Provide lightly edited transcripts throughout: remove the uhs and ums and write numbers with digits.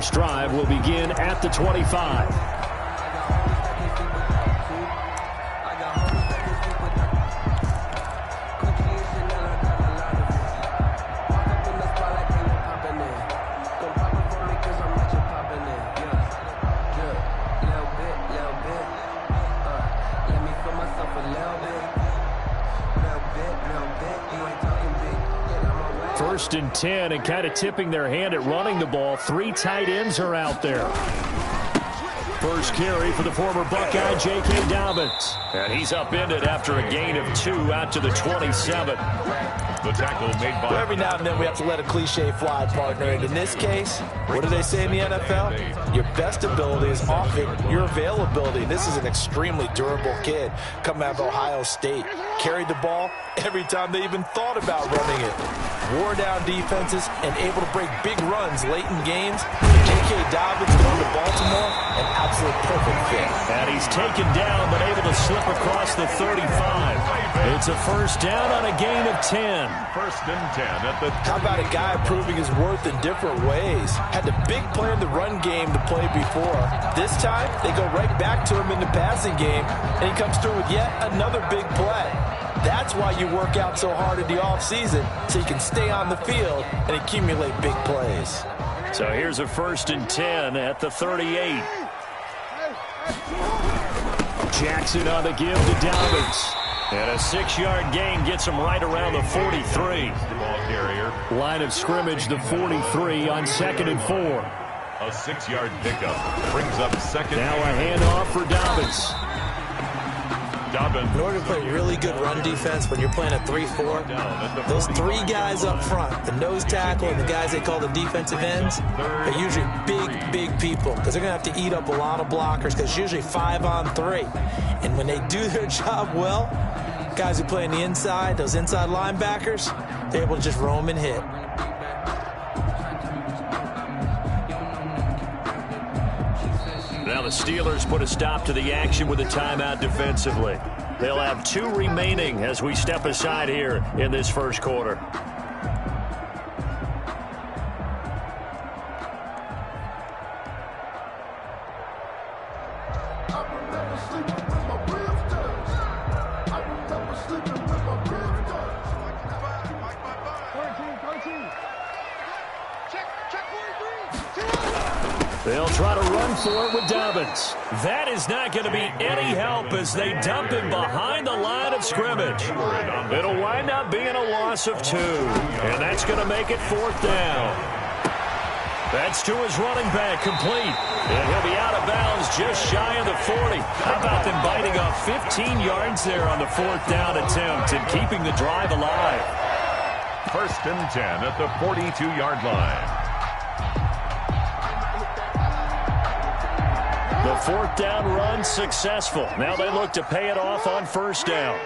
first drive will begin at the 25. First and 10, and kind of tipping their hand at running the ball. 3 tight ends are out there. First carry for the former Buckeye, J.K. Dobbins. And he's upended after a gain of 2 out to the 27. The tackle made by... Every now and then we have to let a cliche fly, partner. And in this case, what do they say in the NFL? Your best ability is often your availability. This is an extremely durable kid coming out of Ohio State. Carried the ball every time they even thought about running it. Wore down defenses and able to break big runs late in games. J.K. Dobbins going to Baltimore, an absolute perfect fit. And he's taken down but able to slip across the 35. It's a first down on a gain of 10. First and 10 at the... How about a guy proving his worth in different ways? Had the big play in the run game to play before. This time, they go right back to him in the passing game, and he comes through with yet another big play. That's why you work out so hard in the offseason, so you can stay on the field and accumulate big plays. So here's a first and 10 at the 38. Jackson on the give to Dobbins. And a 6-yard gain gets him right around the 43. Line of scrimmage, the 43 on 2nd and 4. A 6-yard pickup brings up second. Now a handoff for Dobbins. In order to play really good run defense when you're playing a 3-4, those 3 guys up front, the nose tackle and the guys they call the defensive ends, are usually big people because they're going to have to eat up a lot of blockers because it's usually 5 on 3. And when they do their job well, guys who play on the inside, those inside linebackers, they're able to just roam and hit. Now the Steelers put a stop to the action with a timeout defensively. They'll have 2 remaining as we step aside here in this first quarter. They'll try to run for it with Dobbins. That is not going to be any help as they dump him behind the line of scrimmage. It'll wind up being a loss of 2, and that's going to make it 4th down. That's to his running back, complete. And he'll be out of bounds just shy of the 40. How about them biting off 15 yards there on the 4th down attempt and keeping the drive alive? First and 10 at the 42-yard line. The 4th down run successful. Now they look to pay it off on 1st down.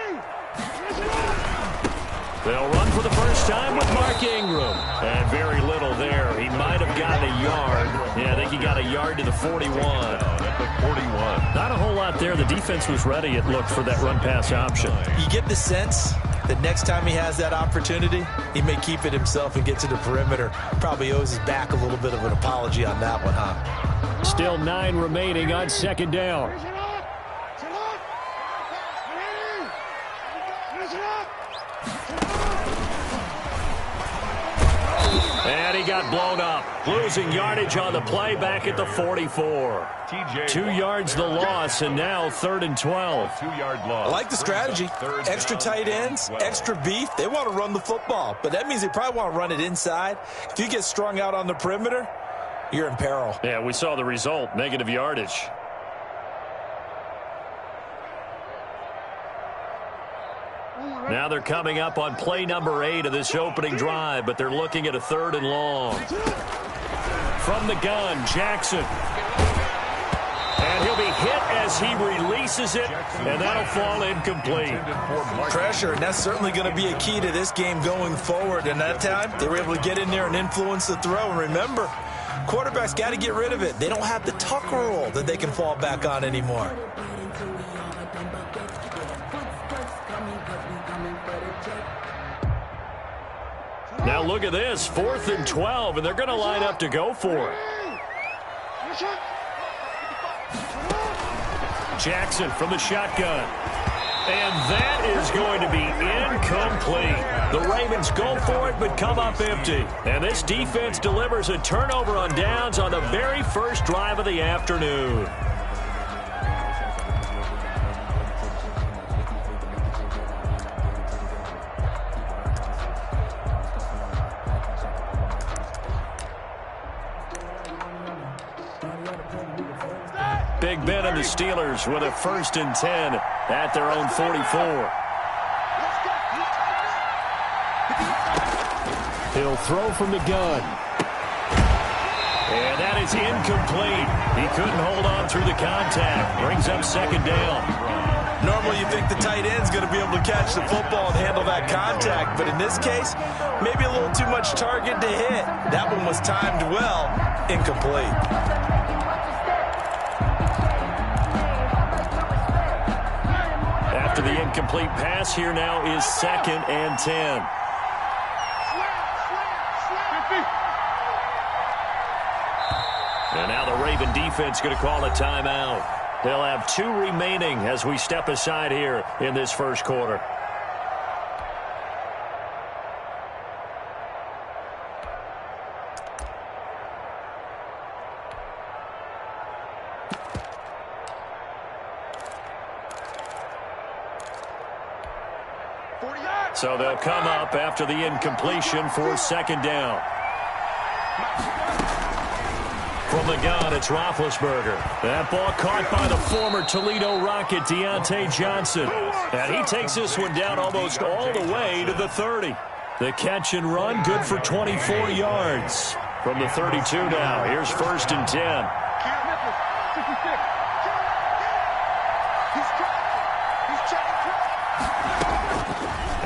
They'll run for the first time with Mark Ingram. And very little there. He might have gotten a yard. Yeah, I think he got a yard to the 41. At the 41. Not a whole lot there. The defense was ready, it looked, for that run-pass option. You get the sense that next time he has that opportunity, he may keep it himself and get to the perimeter. Probably owes his back a little bit of an apology on that one, huh? Still 9 remaining on 2nd down. And he got blown up. Losing yardage on the play back at the 44. 2 yards the loss, and now 3rd and 12. 2-yard loss. I like the strategy. Extra tight ends, extra beef. They want to run the football, but that means they probably want to run it inside. If you get strung out on the perimeter, you're in peril. Yeah, we saw the result, negative yardage. Now they're coming up on play number 8 of this opening drive, but they're looking at a 3rd and long. From the gun, Jackson. And he'll be hit as he releases it, and that'll fall incomplete. Pressure, and that's certainly going to be a key to this game going forward. And that time, they were able to get in there and influence the throw. And remember, quarterbacks got to get rid of it. They don't have the tuck rule that they can fall back on anymore. Now look at this, 4th and 12, and they're going to line up to go for it. Jackson from the shotgun. And that is going to be incomplete. The Ravens go for it but come up empty. And this defense delivers a turnover on downs on the very first drive of the afternoon. Big Ben and the Steelers with a 1st and 10 at their own 44. He'll throw from the gun. And that is incomplete. He couldn't hold on through the contact. Brings up 2nd down. Normally you think the tight end's going to be able to catch the football and handle that contact, but in this case, maybe a little too much target to hit. That one was timed well. Incomplete. After the incomplete pass, here now is 2nd and 10. And now the Raven defense going to call a timeout. They'll have 2 remaining as we step aside here in this first quarter. So they'll come up after the incompletion for 2nd down. From the gun, it's Roethlisberger. That ball caught by the former Toledo Rocket, Deontay Johnson. And he takes this one down almost all the way to the 30. The catch and run, good for 24 yards. From the 32 now, here's 1st and 10.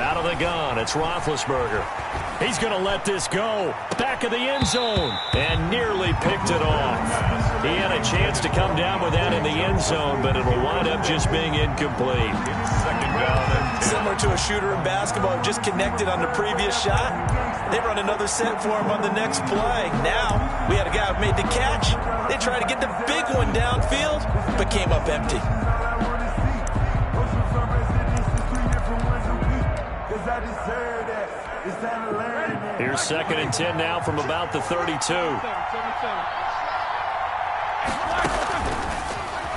Out of the gun, it's Roethlisberger. He's going to let this go. Back of the end zone. And nearly picked it off. He had a chance to come down with that in the end zone, but it'll wind up just being incomplete. 2nd down. Similar to a shooter in basketball who just connected on the previous shot. They run another set for him on the next play. Now, we had a guy who made the catch. They tried to get the big one downfield, but came up empty. Here's 2nd and 10 now from about the 32.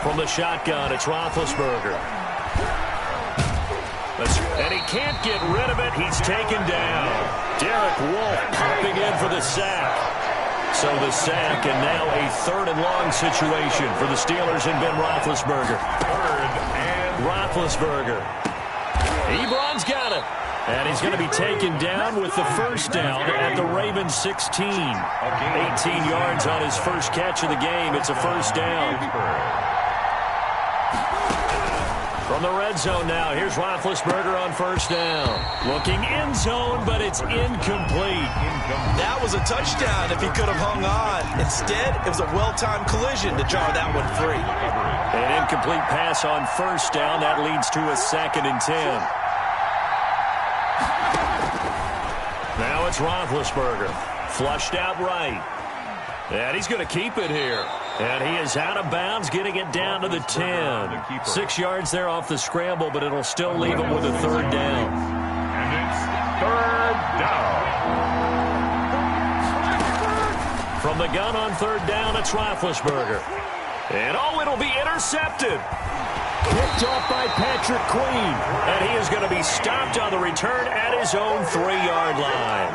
From the shotgun, it's Roethlisberger. And he can't get rid of it. He's taken down. Derek Wolfe popping in for the sack. So the sack, and now a 3rd and long situation for the Steelers and Ben Roethlisberger. 3rd and Roethlisberger. Ebron's got it. And he's going to be taken down with the 1st down at the Ravens 16. 18 yards on his first catch of the game. It's a 1st down. From the red zone now, here's Roethlisberger on 1st down. Looking end zone, but it's incomplete. That was a touchdown if he could have hung on. Instead, it was a well-timed collision to jar that one free. An incomplete pass on 1st down. That leads to a 2nd and 10. Now it's Roethlisberger. Flushed out right. And he's going to keep it here. And he is out of bounds, getting it down to the 10. 6 yards there off the scramble, but it'll still leave him with a 3rd down. And it's 3rd down. From the gun on 3rd down, it's Roethlisberger. And it'll be intercepted. Picked off by Patrick Queen. And he is going to be stopped on the return at his own 3-yard line.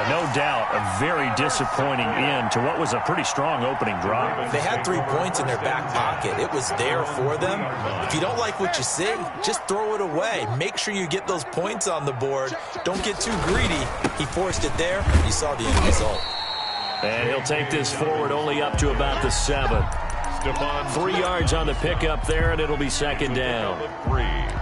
No doubt a very disappointing end to what was a pretty strong opening drive. They had 3 points in their back pocket. It was there for them. If you don't like what you see, just throw it away. Make sure you get those points on the board. Don't get too greedy. He forced it there. You saw the end result. And he'll take this forward only up to about the 7. 3 yards on the pickup there, and it'll be 2nd down.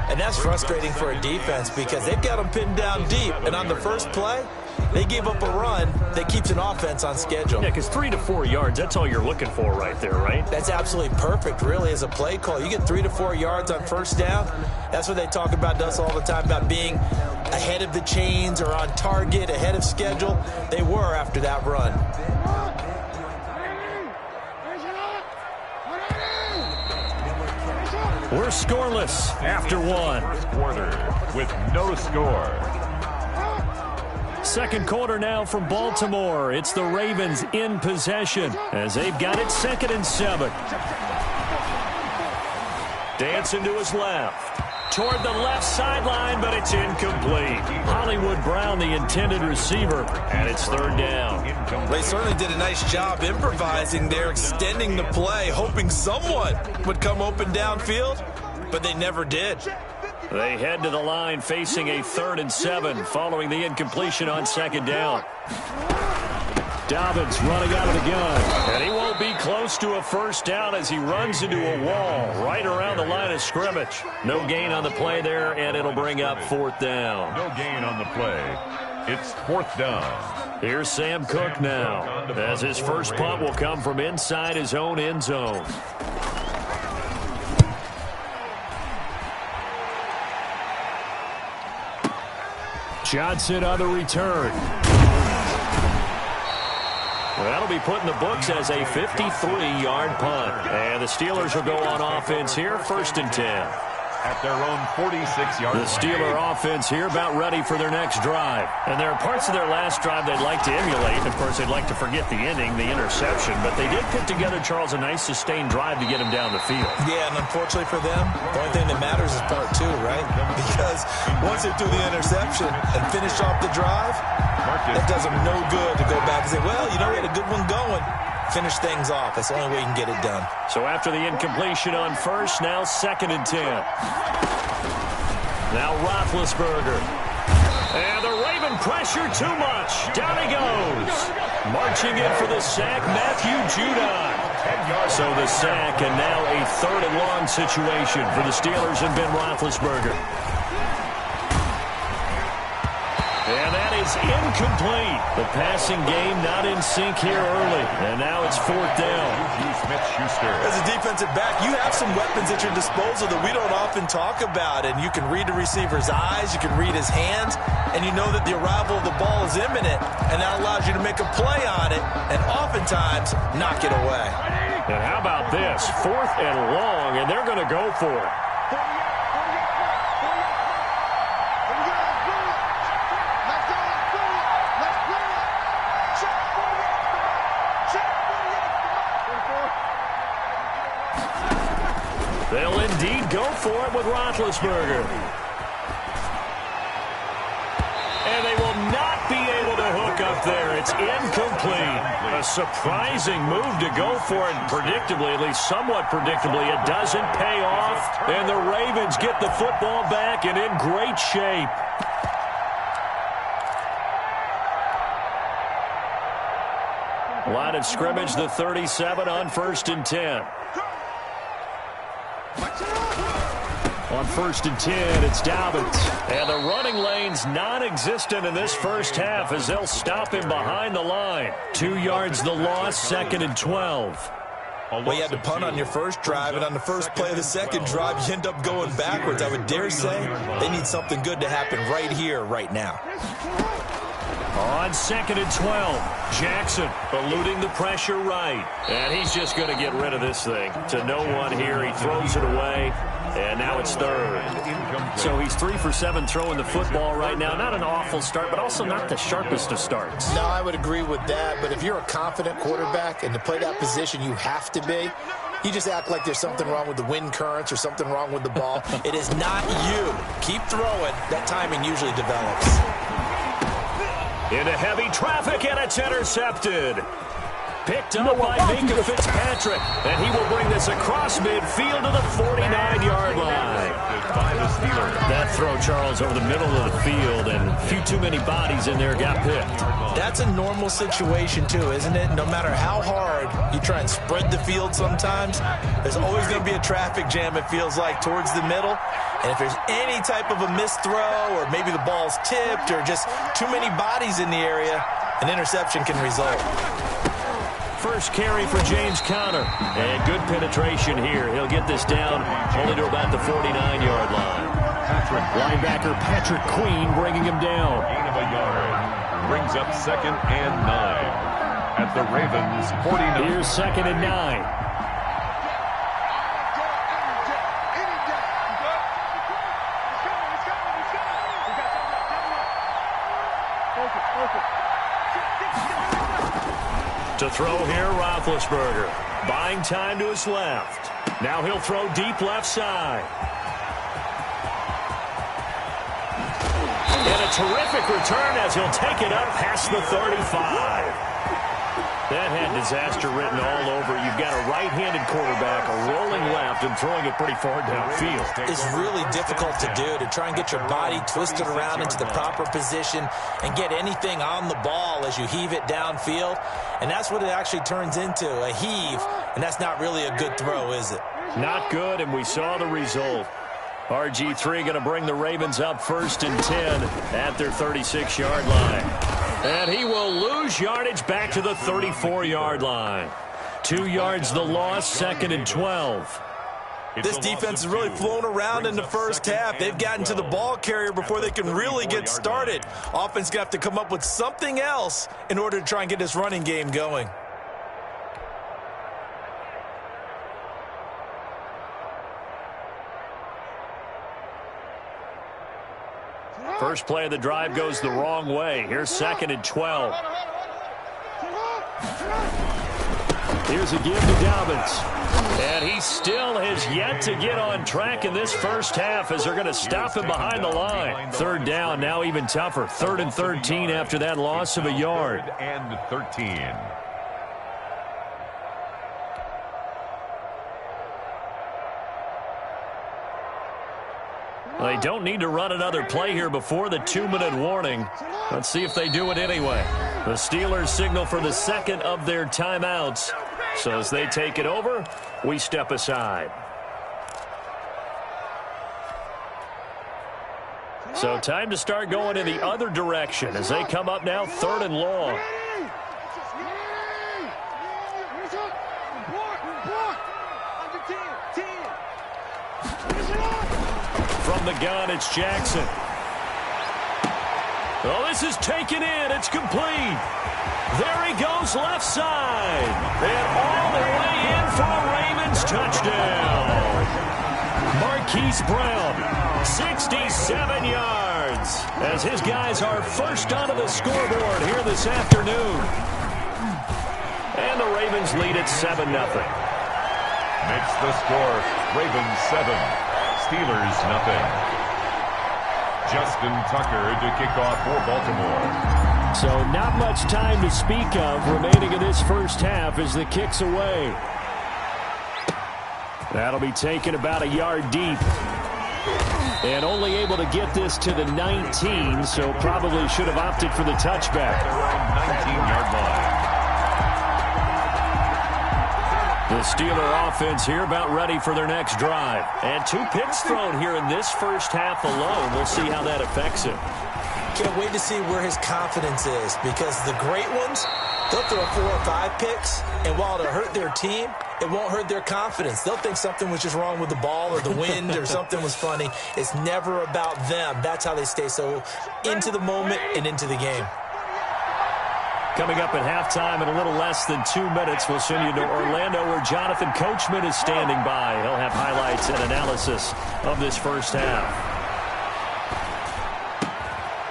And that's frustrating for a defense because they've got them pinned down deep. And on the first play, they gave up a run that keeps an offense on schedule. Yeah, because 3 to 4 yards, that's all you're looking for right there, right? That's absolutely perfect, really, as a play call. You get 3 to 4 yards on 1st down. That's what they talk about us all the time, about being ahead of the chains or on target, ahead of schedule. They were after that run. We're scoreless after one. First quarter with no score. Second quarter now from Baltimore. It's the Ravens in possession as they've got it 2nd and 7. Dancing to his left. Toward the left sideline, but it's incomplete. Hollywood Brown, the intended receiver, and it's 3rd down. They certainly did a nice job improvising there, extending the play, hoping someone would come open downfield, but they never did. They head to the line facing a 3rd and 7 following the incompletion on 2nd down. Dobbins running out of the gun, and he won't be close to a 1st down as he runs into a wall right around the line of scrimmage. No gain on the play there, and it'll bring up 4th down. No gain on the play. It's 4th down. Here's Sam Cook now, as his first punt will come from inside his own end zone. Johnson on the return. That'll be put in the books as a 53-yard punt. And the Steelers will go on offense here, 1st and 10. At their own 46-yard line. The Steeler offense here about ready for their next drive. And there are parts of their last drive they'd like to emulate. Of course, they'd like to forget the ending, the interception. But they did put together, Charles, a nice sustained drive to get him down the field. Yeah, and unfortunately for them, the only thing that matters is part 2, right? Because once they do the interception and finish off the drive, that does them no good to go back and say, well, you know, we had a good one going. Finish things off. That's the only way you can get it done. So after the incompletion on 1st, now 2nd and 10. Now Roethlisberger. And the Raven pressure too much. Down he goes. Marching in for the sack, Matthew Judon. So the sack, and now a 3rd and long situation for the Steelers and Ben Roethlisberger. And that is incomplete. The passing game not in sync here early. And now it's 4th down. As a defensive back, you have some weapons at your disposal that we don't often talk about. And you can read the receiver's eyes, you can read his hands, and you know that the arrival of the ball is imminent. And that allows you to make a play on it and oftentimes knock it away. And how about this? 4th and long, and they're going to go for it. They'll indeed go for it with Roethlisberger. And they will not be able to hook up there. It's incomplete. A surprising move to go for it. Predictably, at least somewhat predictably, it doesn't pay off. And the Ravens get the football back and in great shape. Line of scrimmage, the 37 on 1st and 10. On 1st and 10, it's Dobbins. And the running lane's non-existent in this first half as they'll stop him behind the line. 2 yards the loss, 2nd and 12. Well, you had to punt on your first drive, and on the first play of the second drive, you end up going backwards. I would dare say they need something good to happen right here, right now. On 2nd and 12, Jackson eluding the pressure right. And he's just going to get rid of this thing. To no one here, he throws it away. And now it's 3rd. So he's 3 for 7 throwing the football right now. Not an awful start, but also not the sharpest of starts. No, I would agree with that. But if you're a confident quarterback and to play that position, you have to be. You just act like there's something wrong with the wind currents or something wrong with the ball. It is not you. Keep throwing. That timing usually develops. Into heavy traffic, and it's intercepted. Picked up by Minka Fitzpatrick, and he will bring this across midfield to the 49-yard line. That throw, Charles, over the middle of the field, and a few too many bodies in there got picked. That's a normal situation, too, isn't it? No matter how hard you try and spread the field sometimes, there's always going to be a traffic jam, it feels like, towards the middle. And if there's any type of a missed throw, or maybe the ball's tipped, or just too many bodies in the area, an interception can result. First carry for James Conner. And good penetration here. He'll get this down only to about the 49-yard line. Linebacker Patrick Queen bringing him down. Gain of a yard. Brings up 2nd and 9. At the Ravens 49. Here's 2nd and 9. To throw here, Roethlisberger. Buying time to his left. Now he'll throw deep left side. And a terrific return as he'll take it up past the 35. That had disaster written all over. You've got a right-handed quarterback, a rolling left, and throwing it pretty far downfield. It's really difficult to do, to try and get your body twisted around into the proper position and get anything on the ball as you heave it downfield. And that's what it actually turns into, a heave. And that's not really a good throw, is it? Not good, and we saw the result. RG3 going to bring the Ravens up 1st and 10 at their 36-yard line. And he will lose yardage back to the 34-yard line. 2 yards the loss, 2nd and 12. This defense has really flown around in the first half. They've gotten to the ball carrier before they can really get started. Offense going to have to come up with something else in order to try and get this running game going. First play of the drive goes the wrong way. Here's 2nd and 12. Here's a give to Dobbins. And he still has yet to get on track in this first half as they're going to stop him behind the line. 3rd down, now even tougher. 3rd and 13 after that loss of a yard. And 13. They don't need to run another play here before the 2-minute warning. Let's see if they do it anyway. The Steelers signal for the 2nd of their timeouts. So as they take it over, we step aside. So time to start going in the other direction as they come up now 3rd and long. From the gun, it's Jackson. Oh, this is taken in. It's complete. There he goes left side. And all the way in for a Ravens touchdown. Marquise Brown, 67 yards, as his guys are first onto the scoreboard here this afternoon. And the Ravens lead at 7-0. Makes the score Ravens 7. Steelers nothing. Justin Tucker to kick off for Baltimore. So not much time to speak of remaining in this first half as the kick's away. That'll be taken about a yard deep. And only able to get this to the 19, so probably should have opted for the touchback. Around 19-yard line. The Steeler offense here about ready for their next drive. And 2 picks thrown here in this first half alone. We'll see how that affects him. Can't wait to see where his confidence is, because the great ones, they'll throw 4 or 5 picks, and while it'll hurt their team, it won't hurt their confidence. They'll think something was just wrong with the ball or the wind or something was funny. It's never about them. That's how they stay so into the moment and into the game. Coming up at halftime in a little less than 2 minutes, we'll send you to Orlando where Jonathan Coachman is standing by. He'll have highlights and analysis of this first half.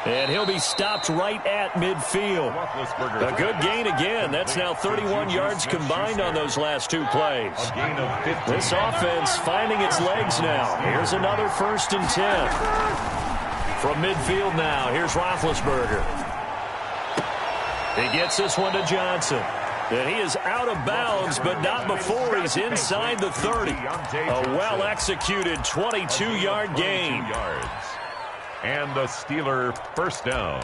And he'll be stopped right at midfield. A good gain again. That's now 31 yards combined on those last 2 plays. This offense finding its legs now. Here's another 1st and 10. From midfield now, here's Roethlisberger. He gets this one to Johnson. And he is out of bounds, but not before he's inside the 30. A well-executed 22-yard gain. And the Steeler first down.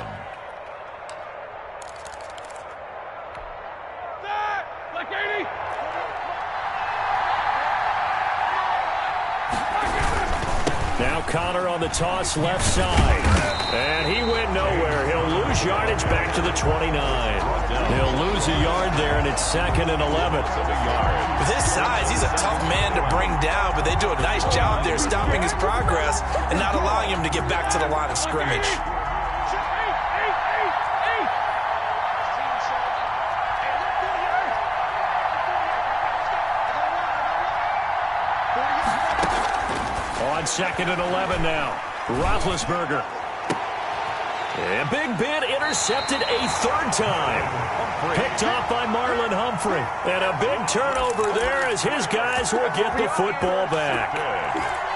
Now Connor on the toss left side. And he went nowhere. He'll lose yardage back to the 29. He'll lose a yard there, and it's 2nd and 11. With his size, he's a tough man to bring down, but they do a nice job there stopping his progress and not allowing him to get back to the line of scrimmage. On 2nd and 11 now. Roethlisberger. And Big Ben intercepted a third time. Picked off by Marlon Humphrey. And a big turnover there as his guys will get the football back.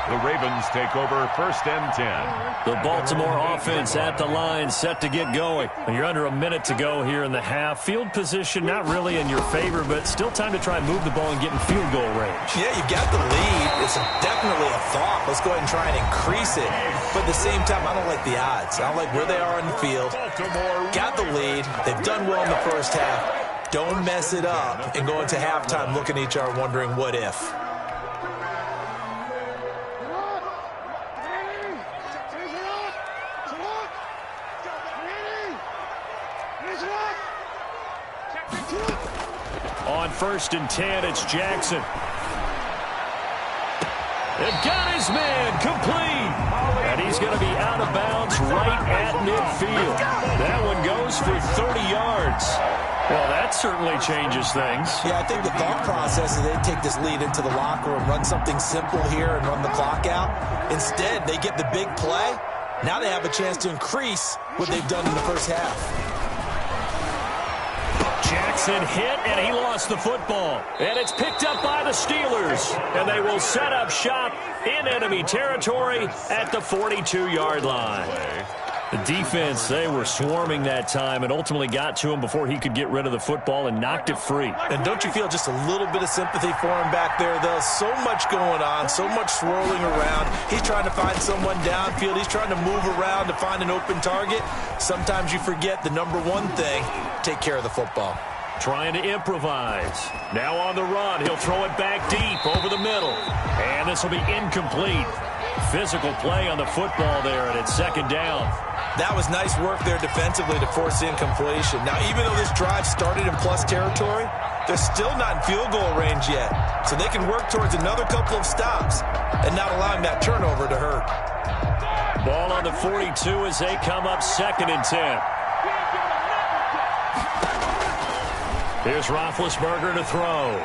The Ravens take over 1st and 10. The Baltimore offense at the line, set to get going. You're under a minute to go here in the half. Field position not really in your favor, but still time to try and move the ball and get in field goal range. Yeah, you've got the lead. It's definitely a thought. Let's go ahead and try and increase it. But at the same time, I don't like the odds. I don't like where they are in the field. Got the lead. They've done well in the first half. Don't mess it up and go into halftime looking at each other wondering what if. On 1st and 10, it's Jackson. They've got his man complete. And he's going to be out of bounds right at midfield. That one goes for 30 yards. Well, that certainly changes things. Yeah, I think the thought process is they take this lead into the locker room, run something simple here and run the clock out. Instead, they get the big play. Now they have a chance to increase what they've done in the first half. Jackson hit, and he lost the football. And it's picked up by the Steelers. And they will set up shop in enemy territory at the 42-yard line. The defense, they were swarming that time and ultimately got to him before he could get rid of the football and knocked it free. And don't you feel just a little bit of sympathy for him back there, though? So much going on, so much swirling around. He's trying to find someone downfield. He's trying to move around to find an open target. Sometimes you forget the number one thing, take care of the football. Trying to improvise. Now on the run. He'll throw it back deep over the middle. And this will be incomplete. Physical play on the football there, and it's 2nd down. That was nice work there defensively to force incompletion. Now, even though this drive started in plus territory, they're still not in field goal range yet. So they can work towards another couple of stops and not allowing that turnover to hurt. Ball on the 42 as they come up 2nd and 10. Here's Roethlisberger to throw.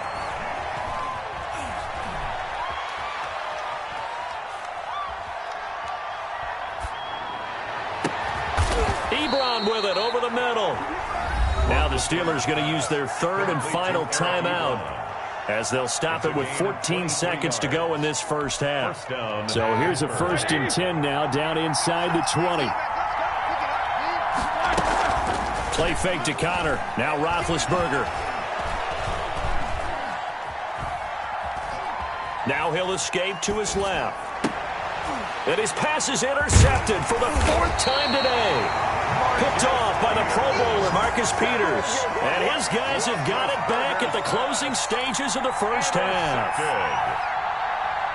Ebron with it over the middle. Now the Steelers going to use their 3rd and final timeout as they'll stop it with 14 seconds to go in this first half. So here's a 1st and 10 now down inside the 20. Play fake to Connor. Now Roethlisberger. Now he'll escape to his left. And his pass is intercepted for the 4th time today. Picked off by the Pro Bowler, Marcus Peters. And his guys have got it back at the closing stages of the first half.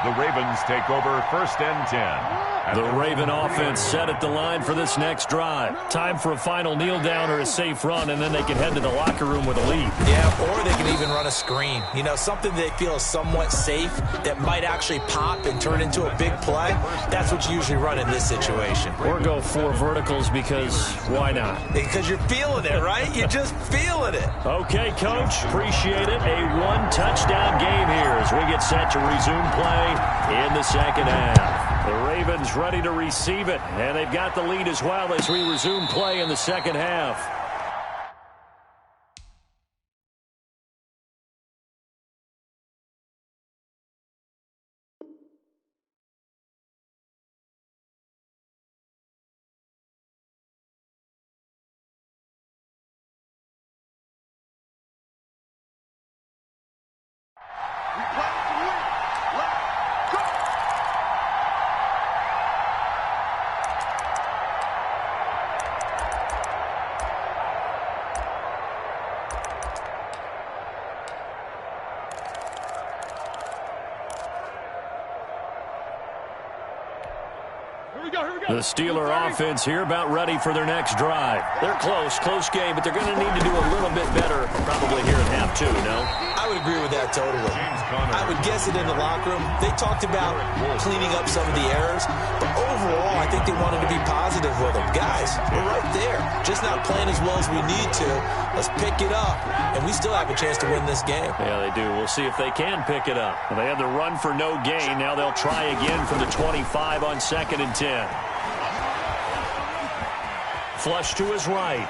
The Ravens take over 1st and 10. The Raven offense set at the line for this next drive. Time for a final kneel down or a safe run, and then they can head to the locker room with a lead. Yeah, or they can even run a screen. You know, something they feel is somewhat safe that might actually pop and turn into a big play. That's what you usually run in this situation. Or go 4 verticals because why not? Because you're feeling it, right? You're just feeling it. Okay, Coach. Appreciate it. A 1-touchdown game here as we get set to resume play in the second half. The Ravens ready to receive it, and they've got the lead as well as we resume play in the second half. The Steeler offense here about ready for their next drive. They're close game, but they're going to need to do a little bit better probably here in half 2, no? I would agree with that totally. I would guess it in the locker room. They talked about cleaning up some of the errors, but overall, I think they wanted to be positive with them. Guys, we're right there. Just not playing as well as we need to. Let's pick it up, and we still have a chance to win this game. Yeah, they do. We'll see if they can pick it up. They had the run for no gain. Now they'll try again from the 25 on 2nd and 10. Flush to his right.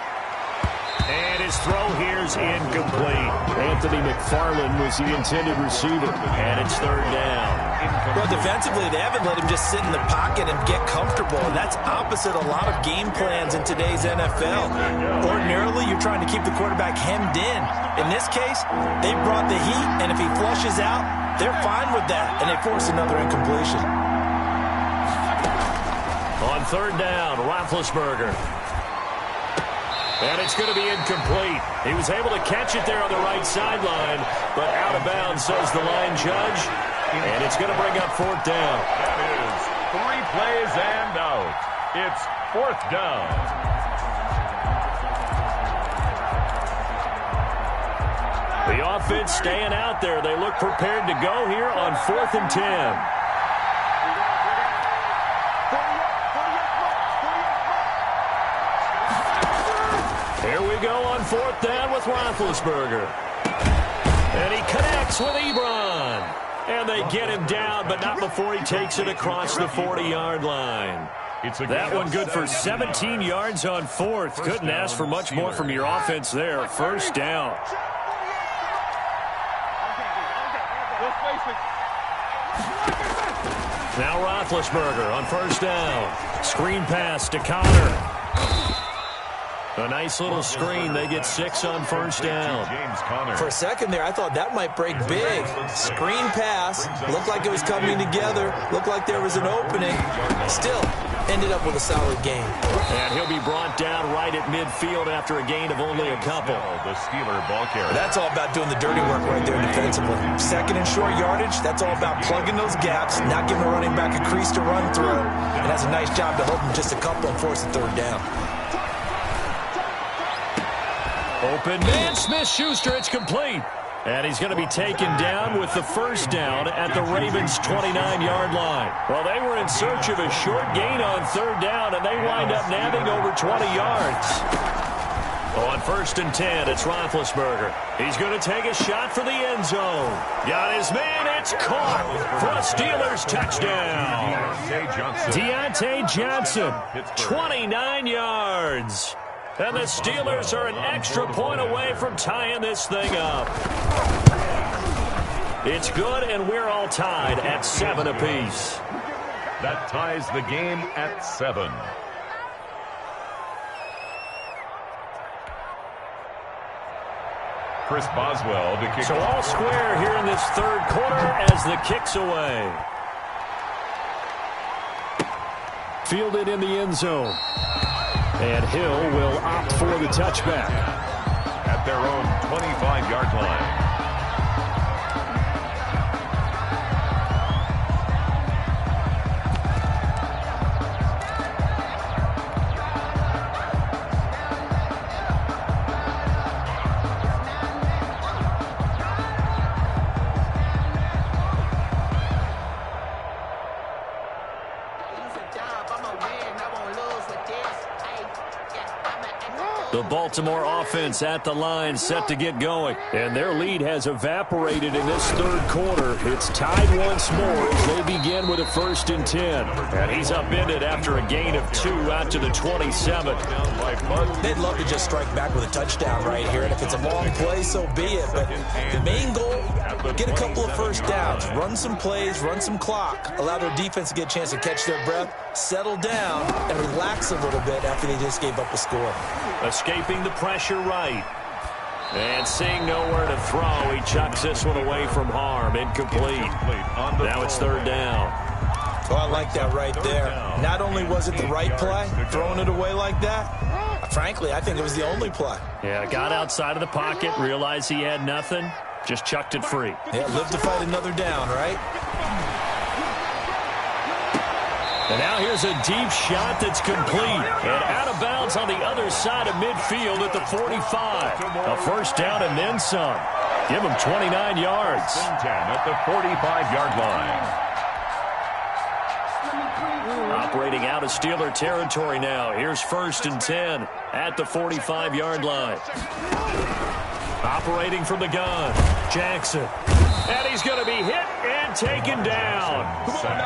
And his throw here's incomplete. Anthony McFarland was the intended receiver. And it's third down. Well, defensively, they haven't let him just sit in the pocket and get comfortable. And that's opposite a lot of game plans in today's NFL. Ordinarily, you're trying to keep the quarterback hemmed in. In this case, they brought the heat, and if he flushes out, they're fine with that. And they force another incompletion. On third down, Roethlisberger. And it's going to be incomplete. He was able to catch it there on the right sideline, but out of bounds, says the line judge. And it's going to bring up fourth down. That is 3 plays and out. It's fourth down. The offense staying out there. They look prepared to go here on 4th and 10. Here we go on fourth down with Roethlisberger. And he connects with Ebron. And they get him down, but not before he takes it across the 40-yard line. That one good for 17 yards on fourth. Couldn't ask for much more from your offense there. First down. Now Roethlisberger on first down. Screen pass to Connor. A nice little screen. They get 6 on first down. For a second there, I thought that might break big. Screen pass. Looked like it was coming together. Looked like there was an opening. Still, ended up with a solid game. And he'll be brought down right at midfield after a gain of only a couple. The Steeler ball carrier. That's all about doing the dirty work right there defensively. Second and short yardage, that's all about plugging those gaps, not giving a running back a crease to run through. And that's a nice job to hold him just a couple and force the third down. Open man, Smith-Schuster, it's complete. And he's going to be taken down with the first down at the Ravens' 29-yard line. Well, they were in search of a short gain on third down, and they wind up nabbing over 20 yards. On 1st and 10, it's Roethlisberger. He's going to take a shot for the end zone. Got his man, it's caught for a Steelers touchdown. Deontay Johnson, 29 yards. And the Steelers are an extra point away from tying this thing up. It's good, and we're all tied at 7 apiece. That ties the game at 7. Chris Boswell to kick. So all square here in this third quarter as the kick's away. Fielded in the end zone. And Hill will opt for the touchback. At their own 25-yard line. The Baltimore offense at the line, set to get going. And their lead has evaporated in this third quarter. It's tied once more as they begin with a 1st and 10. And he's upended after a gain of 2 out to the 27. They'd love to just strike back with a touchdown right here. And if it's a long play, so be it. But the main goal, get a couple of first downs. Run some plays, run some clock. Allow their defense to get a chance to catch their breath, settle down, and relax a little bit after they just gave up a score. Escaping the pressure right. And seeing nowhere to throw, he chucks this one away from harm. Incomplete. Now it's third down. Oh, I like that right there. Not only was it the right play, throwing it away like that, frankly, I think it was the only play. Yeah, got outside of the pocket, realized he had nothing, just chucked it free. Yeah, live to fight another down, right? And now here's a deep shot that's complete. And out of bounds on the other side of midfield at the 45. A first down and then some. Give him 29 yards. 10 at the 45-yard line. Operating out of Steeler territory now. Here's 1st and 10 at the 45-yard line. Operating from the gun. Jackson. And he's going to be hit and taken down.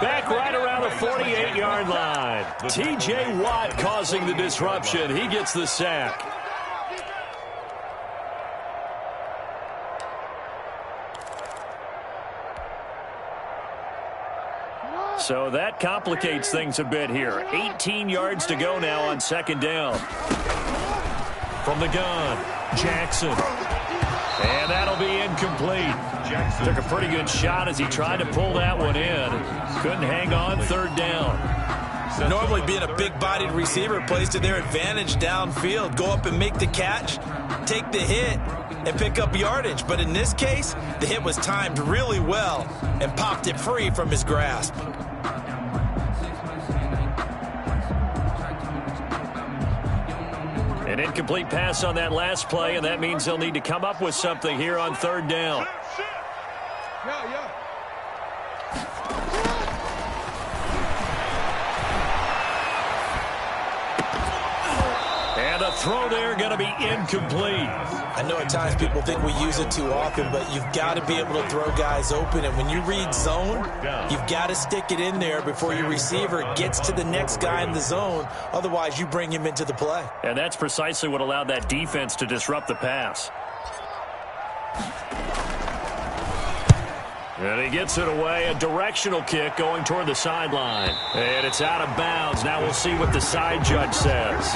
Back right around the 48-yard line. T.J. Watt causing the disruption. He gets the sack. So that complicates things a bit here. 18 yards to go now on second down. From the gun, Jackson. And that'll be incomplete. Jackson took a pretty good shot as he tried to pull that one in. Couldn't hang on, third down. Normally being a big-bodied receiver plays to their advantage downfield. Go up and make the catch, take the hit, and pick up yardage. But in this case, the hit was timed really well and popped it free from his grasp. An incomplete pass on that last play, and that means they'll need to come up with something here on third down. And the throw there going to be incomplete. I know at times people think we use it too often, but you've got to be able to throw guys open. And when you read zone, you've got to stick it in there before your receiver gets to the next guy in the zone. Otherwise, you bring him into the play. And that's precisely what allowed that defense to disrupt the pass. And he gets it away, a directional kick going toward the sideline. And it's out of bounds. Now we'll see what the side judge says.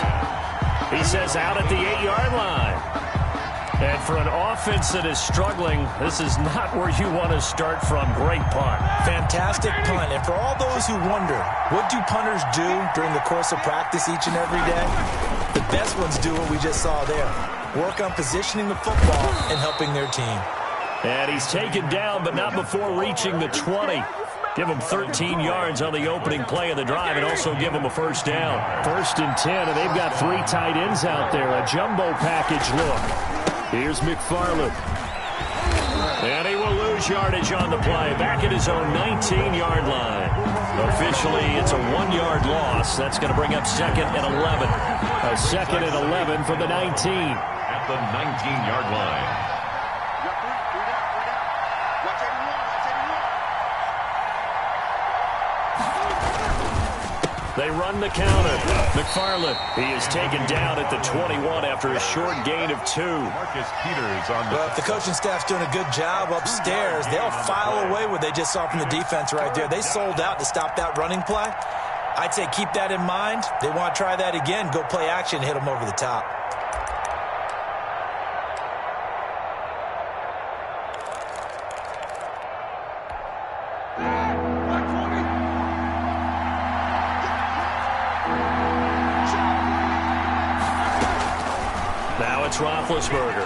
He says out at the 8-yard line. And for an offense that is struggling, this is not where you want to start from. Great punt. Fantastic punt. And for all those who wonder, what do punters do during the course of practice each and every day? The best ones do what we just saw there. Work on positioning the football and helping their team. And he's taken down, but not before reaching the 20. Give him 13 yards on the opening play of the drive and also give him a first down. 1st and 10, and they've got 3 tight ends out there. A jumbo package look. Here's McFarland. And he will lose yardage on the play. Back at his own 19-yard line. Officially, it's a 1-yard loss. That's going to bring up 2nd and 11. A 2nd and 11 from the 19. At the 19-yard line. They run the counter. McFarland, he is taken down at the 21 after a short gain of 2. Marcus Peters on the... Well, if the coaching staff's doing a good job upstairs, they'll file away what they just saw from the defense right there. They sold out to stop that running play. I'd say keep that in mind. They want to try that again. Go play action, hit them over the top. Roethlisberger.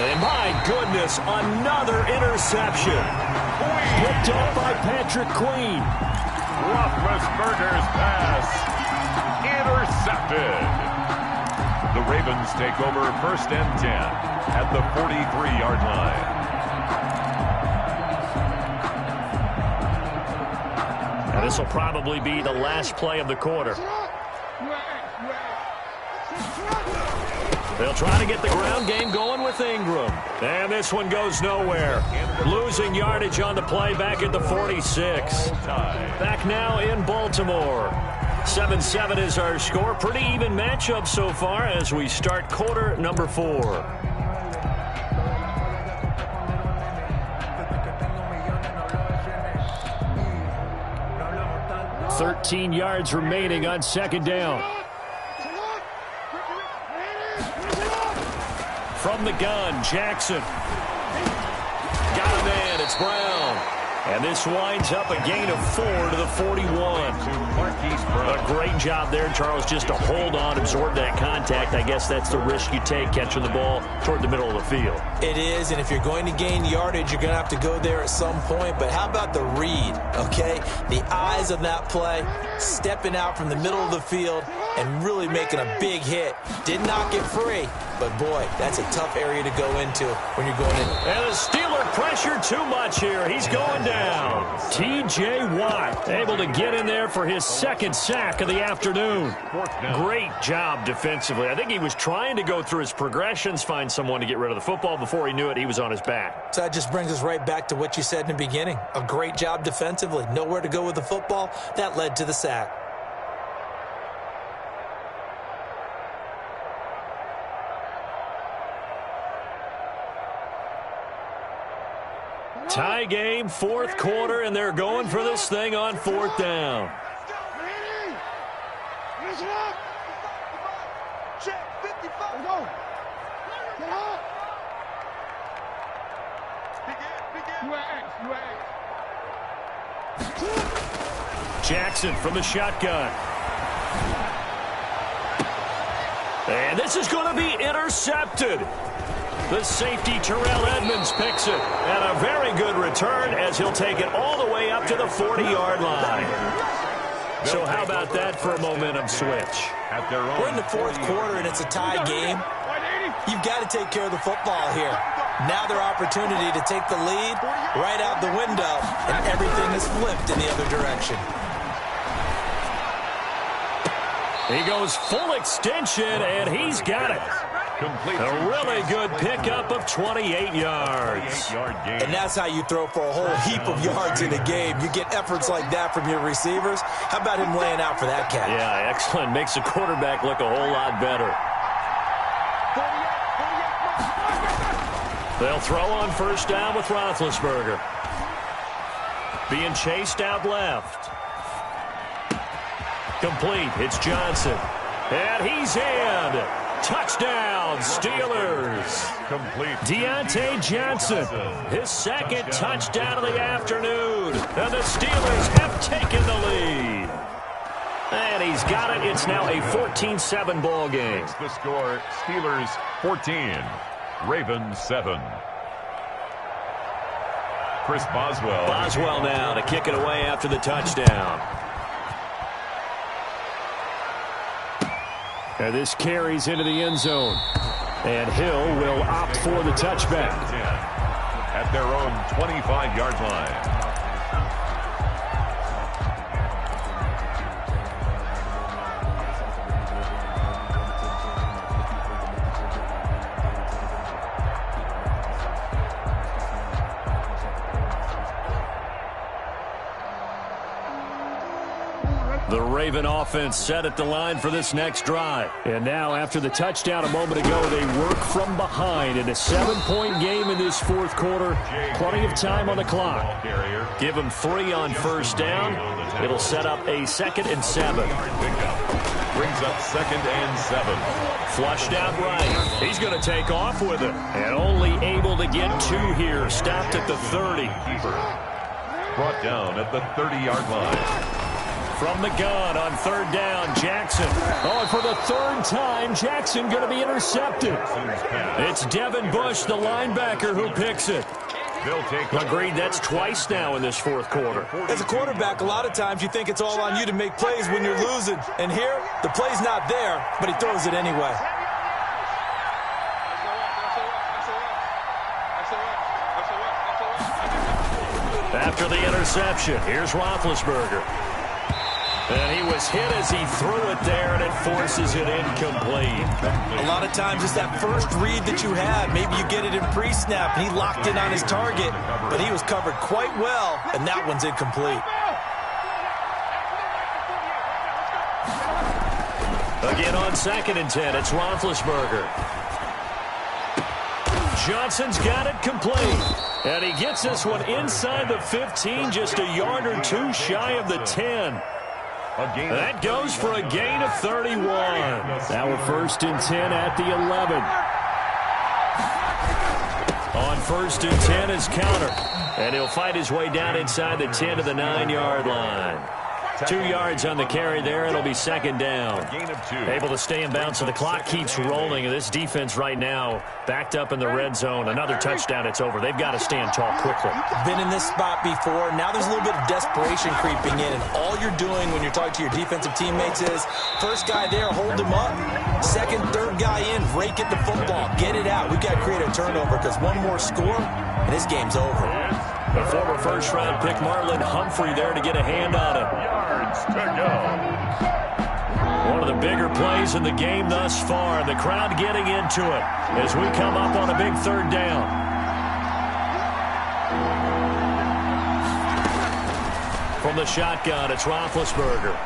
And my goodness, another interception. Picked up by Patrick Queen. Roethlisberger's pass intercepted. The Ravens take over 1st and 10 at the 43-yard line. And this will probably be the last play of the quarter. They'll try to get the ground game going with Ingram. And this one goes nowhere. Losing yardage on the play back at the 46. Back now in Baltimore. 7-7 is our score. Pretty even matchup so far as we start quarter number 4. 13 yards remaining on second down. From the gun, Jackson. Got a man, it's Brown. And this winds up a gain of 4 to the 41. A great job there, Charles, just to hold on, absorb that contact. I guess that's the risk you take catching the ball toward the middle of the field. It is, and if you're going to gain yardage, you're going to have to go there at some point. But how about the read, okay? The eyes of that play, stepping out from the middle of the field and really making a big hit. Did not get free, but boy, that's a tough area to go into when you're going in. And the Steeler pressure too much here. He's going down. down. T.J. Watt able to get in there for his second sack of the afternoon. Great job defensively. I think he was trying to go through his progressions, find someone to get rid of the football. Before he knew it, he was on his back. So that just brings us right back to what you said in the beginning. A great job defensively. Nowhere to go with the football. That led to the sack. Tie game, fourth quarter, and they're going for this thing on fourth down. Jackson from the shotgun. And this is going to be intercepted. The safety, Terrell Edmonds, picks it. And a very good return as he'll take it all the way up to the 40-yard line. So how about that for a momentum switch? We're in the fourth quarter, and it's a tie game. You've got to take care of the football here. Now their opportunity to take the lead right out the window, and everything is flipped in the other direction. He goes full extension, and he's got it. A really good pickup of 28 yards. And that's how you throw for a whole heap of yards in a game. You get efforts like that from your receivers. How about him laying out for that catch? Yeah, excellent. Makes the quarterback look a whole lot better. They'll throw on first down with Roethlisberger. Being chased out left. Complete. It's Johnson. And he's in. Touchdown, Steelers. Complete. Deontay Johnson, his second touchdown of the afternoon. And the Steelers have taken the lead. And he's got it. It's now a 14-7 ball game. It's the score, Steelers 14, Ravens 7. Chris Boswell. Boswell now to kick it away after the touchdown. And this carries into the end zone. And Hill will opt for the touchback. At their own 25-yard line. The Raven offense set at the line for this next drive. And now, after the touchdown a moment ago, they work from behind in a 7-point game in this fourth quarter. Plenty of time on the clock. Give them 3 on first down. It'll set up a 2nd and 7. Brings up 2nd and 7. Flushed out right. He's going to take off with it. And only able to get 2 here. Stopped at the 30. Brought down at the 30-yard line. From the gun on third down, Jackson. Oh, and for the 3rd time, Jackson going to be intercepted. It's Devin Bush, the linebacker, who picks it. Agreed, that's twice now in this fourth quarter. As a quarterback, a lot of times you think it's all on you to make plays when you're losing. And here, the play's not there, but he throws it anyway. After the interception, here's Roethlisberger. And he was hit as he threw it there, and it forces it incomplete. A lot of times it's that first read that you have. Maybe you get it in pre-snap, and he locked in on his target, but he was covered quite well, and that one's incomplete. Again on 2nd and 10, it's Roethlisberger. Johnson's got it complete. And he gets this one inside the 15, just a yard or 2 shy of the 10. That goes for a gain of 31. Now we're 1st and 10 at the 11. On 1st and 10 is Counter. And he'll fight his way down inside the 10 to the 9-yard line. 2 yards on the carry there. It'll be 2nd down. Able to stay in bounds, so the clock keeps rolling. And this defense right now backed up in the red zone. Another touchdown, it's over. They've got to stand tall quickly. Been in this spot before. Now there's a little bit of desperation creeping in. And all you're doing when you're talking to your defensive teammates is, first guy there, hold him up. 2nd, 3rd guy in, rake at the football. Get it out. We've got to create a turnover because one more score, and this game's over. The former first-round pick Marlon Humphrey there to get a hand on it. Yards to go. One of the bigger plays in the game thus far. The crowd getting into it as we come up on a big third down. From the shotgun, it's Roethlisberger.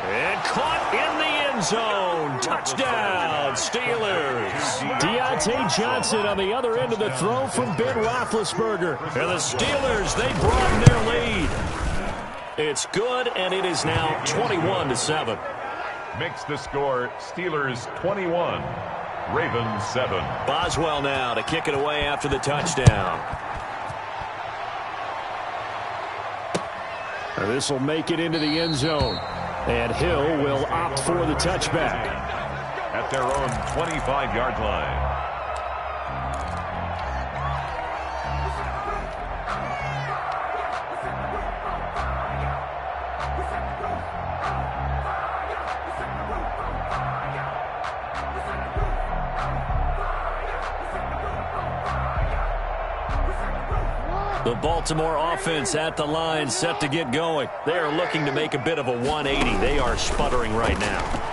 And caught in the end zone. Touchdown, Steelers. Deontay Johnson on the other end of the throw from Ben Roethlisberger. And the Steelers, they broaden their lead. It's good, and it is now 21-7. Makes the score Steelers 21, Ravens 7. Boswell now to kick it away after the touchdown. This will make it into the end zone. And Hill will opt for the touchback. At their own 25-yard line. The Baltimore offense at the line, set to get going. They are looking to make a bit of a 180. They are sputtering right now.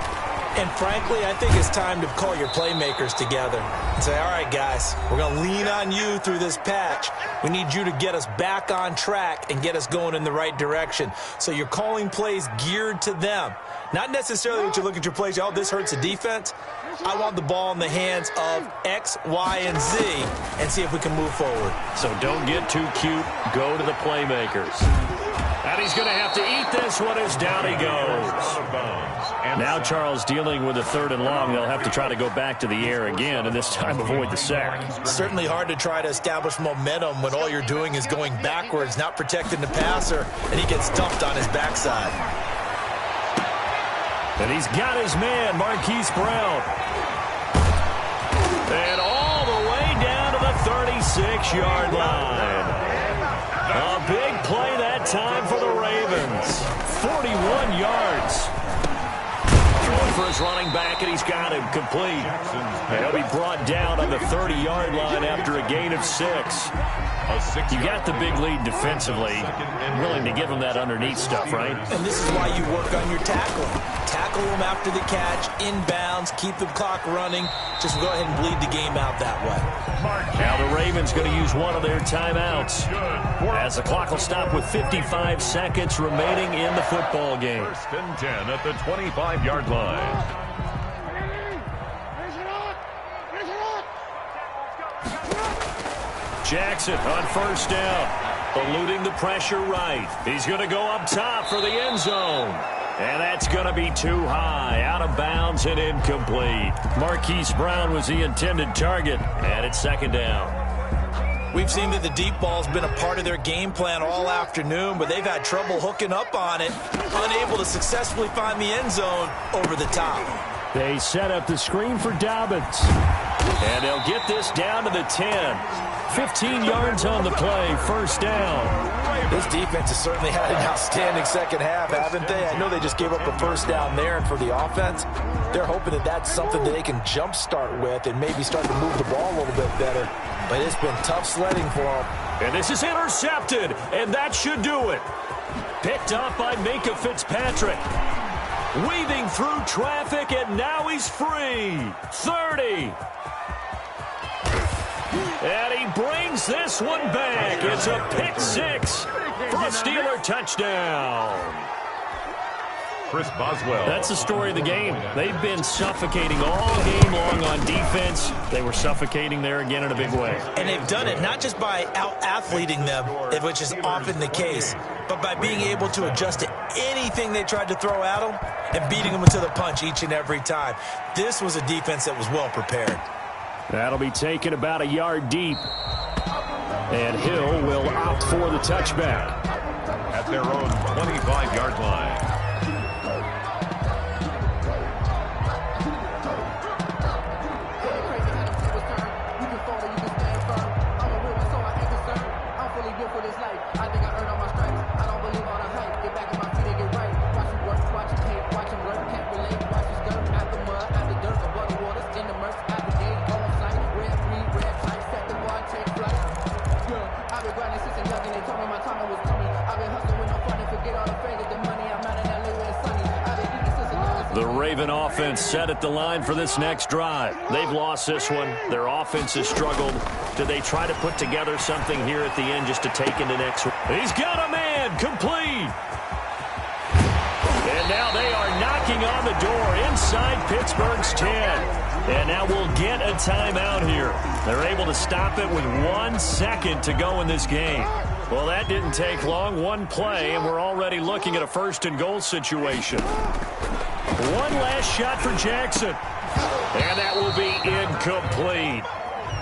And frankly, I think it's time to call your playmakers together and say, all right, guys, we're going to lean on you through this patch. We need you to get us back on track and get us going in the right direction. So you're calling plays geared to them. Not necessarily that you look at your plays, oh, this hurts the defense. I want the ball in the hands of X, Y, and Z and see if we can move forward. So don't get too cute. Go to the playmakers. And he's going to have to eat this one as down he goes. Now Charles dealing with a 3rd and long. They'll have to try to go back to the air again and this time avoid the sack. Certainly hard to try to establish momentum when all you're doing is going backwards, not protecting the passer, and he gets dumped on his backside. And he's got his man, Marquise Brown. And all the way down to the 36-yard line. A big play that time for the Ravens. 41 yards. Going for his running back, and he's got him complete. And he'll be brought down on the 30-yard line after a gain of 6. You got the big lead defensively. Willing to give him that underneath stuff, right? And this is why you work on your tackling. Tackle them after the catch, inbounds, keep the clock running. Just go ahead and bleed the game out that way. Now the Ravens going to use one of their timeouts as the clock will stop with 55 seconds remaining in the football game. 1st and 10 at the 25-yard line. Jackson on 1st down, eluding the pressure right. He's going to go up top for the end zone. And that's going to be too high, out of bounds and incomplete. Marquise Brown was the intended target, and it's 2nd down. We've seen that the deep ball's been a part of their game plan all afternoon, but they've had trouble hooking up on it, unable to successfully find the end zone over the top. They set up the screen for Dobbins, and they'll get this down to the 10. 15 yards on the play, 1st down. This defense has certainly had an outstanding second half, haven't they? I know they just gave up a 1st down there, and for the offense, they're hoping that that's something that they can jumpstart with and maybe start to move the ball a little bit better. But it's been tough sledding for them. And this is intercepted, and that should do it. Picked up by Minkah Fitzpatrick. Weaving through traffic, and now he's free. 30. And he brings this one back. It's a pick-6 for a Steeler touchdown. Chris Boswell. That's the story of the game. They've been suffocating all game long on defense. They were suffocating there again in a big way. And they've done it not just by out-athleting them, which is often the case, but by being able to adjust to anything they tried to throw at them and beating them to the punch each and every time. This was a defense that was well prepared. That'll be taken about a yard deep. And Hill will opt for the touchback. At their own 25-yard line. Raven offense set at the line for this next drive. They've lost this one. Their offense has struggled. Do they try to put together something here at the end just to take into next? He's got a man complete. And now they are knocking on the door inside Pittsburgh's 10. And now we'll get a timeout here. They're able to stop it with 1 second to go in this game. Well, that didn't take long. One play, and we're already looking at a first-and-goal situation. One last shot for Jackson. And that will be incomplete.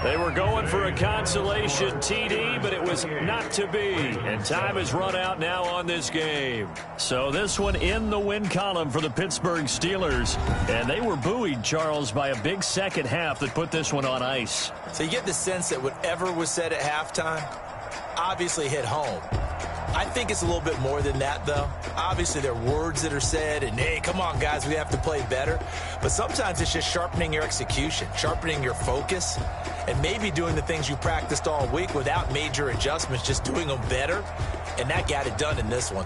They were going for a consolation TD, but it was not to be. And time has run out now on this game. So this one in the win column for the Pittsburgh Steelers. And they were buoyed, Charles, by a big second half that put this one on ice. So you get the sense that whatever was said at halftime obviously hit home. I think it's a little bit more than that, though. Obviously, there are words that are said, and, hey, come on, guys, we have to play better. But sometimes it's just sharpening your execution, sharpening your focus, and maybe doing the things you practiced all week without major adjustments, just doing them better. And that got it done in this one.